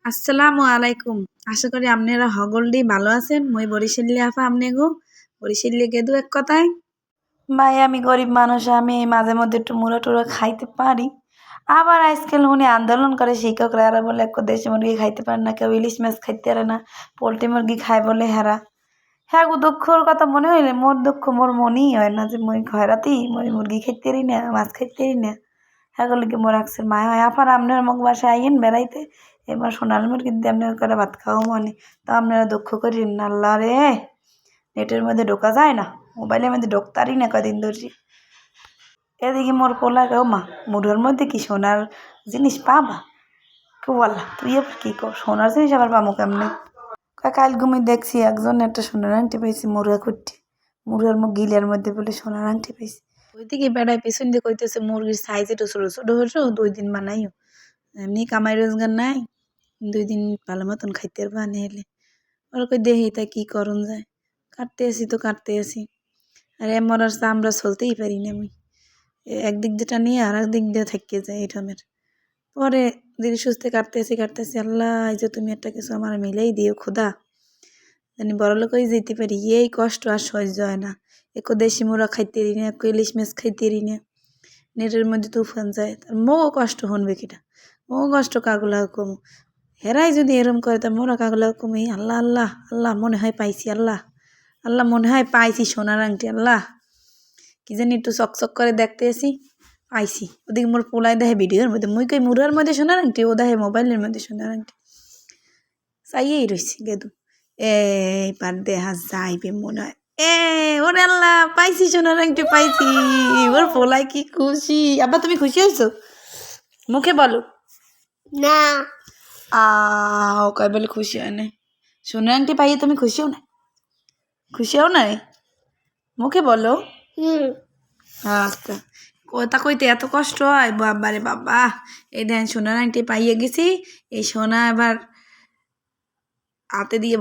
আসসালামু আলাইকুম। আশা করি আপনারা হগলডি ভালো আছেন। মই বরিশাল্লি আফা আমনে গো বরিশাল্লি গেদু এক কথায়। ভাই আমি গরিব মানুষ, আমি মাঝে মধ্যে একটু মুড়া টুড়া খাইতে পারি। আবার আজকাল উনি আন্দোলন করে শিক্ষকরা, এরা বলে এক দেশি মুরগি খাইতে পারে না, কেউ ইলিশ মাছ খাইতে পারে না, পোলট্রি মুরগি খায় বলে হেরা। হ্যাঁ গো, দুঃখর কথা মনে হইলে মোর দুঃখ মোর মনেই হয় না যে মই খয়রাতি মই মুরগি খাইতে পারি না, মাছ খাইতে পারি না। হ্যাঁ লিগে মোর আকসের মায় হয় আফার আপনার মুখ বাসায় আইয়েন বেড়াইতে, এবার সোনালী মুরগি দিয়ে আপনার করে ভাত খাওয়া মনে। তো আপনারা দুঃখ করেন না, আল্লাহ রে নেটের মধ্যে ঢোকা যায় না, মোবাইলের মধ্যে ঢোকতারই না কদিন ধরে। এদিকে মোর পোলা কেউ মা মুঠোর মধ্যে কি সোনার জিনিস পাবা? কেউ আল্লাহ তুই আবার কী কর, সোনার জিনিস আবার পাবো কেমনে? কাল ঘুমি দেখছি একজন একটা সোনার আংটি পাইছি মুরগা করতে, মুরগার মুখ গিলের মধ্যে বলে সোনার আংটি পাইছি। ওইদিকে বেড়ায় পিছন দিয়ে কইতেছে মুরগির সাইজ একটু ছোটো ছোটো হয়েছো, 2 দিন বানাইও, এমনি কামাই রোজগার নাই, 2 দিন ভালো মতন খাইতে পারবা নেহলে। ওরা কই দেখি তা কি করণ যায়, কাটতে আসি তো কাটতে আসি। আর মরার চা আমরা চলতেই পারি না, আমি একদিক যেটা নিয়ে আর একদিক দিয়ে থাকিয়ে যায় এটামের। পরে ধীরে সুস্থে কাটতেছি, আল্লাহ এই যে তুমি একটা কিছু আমার মিলেই দিও খোদা, জানি বড়লোক হয়ে যেতে পারি। এই কষ্ট আর সহ্য হয় না। একো দেশি মুড়া খাইতে পারি না, একো ইলিশ মাছ খাইতে পারি না, নেটের মধ্যে তুফান যায়, তার মো কষ্ট হনবে কিটা, মো কষ্ট কাগুলা কমু। হেরাই যদি এরম করে তা মোরা কাগুলা কমি। আল্লাহ আল্লাহ আল্লাহ, মনে হয় পাইছি, আল্লাহ আল্লাহ মনে হয় পাইছি সোনার আংটি। আল্লাহ কি জানি একটু চকচক করে দেখতে আসি, পাইছি। ওদিকে মোর পোলাই দেখে ভিডিওর মধ্যে, মুই কই মুরার মধ্যে সোনার আংটি, ও দেখে মোবাইলের মধ্যে সোনার আংটি। চাইয়েই রয়েছি গেদু, এইবার দেহা যাইবে মনে হয়। ওরে আল্লাহ পাইছি সোনার আংটি পাইছি। ওর পোলাই কি খুশি। আব্বা তুমি খুশি হয়েছো? মুখে বলো না। ও কয় বলে খুশি হয় নাই। সোনার আংটি পাইয়ে তুমি খুশি হও না? খুশি হও নাই? মুখে বলো। আচ্ছা, কথা কইতে এত কষ্ট হয় বাবারে বাবা। এই দেন সোনার আংটি পাইয়ে গেছি, এই সোনা এবার হাতে দিয়ে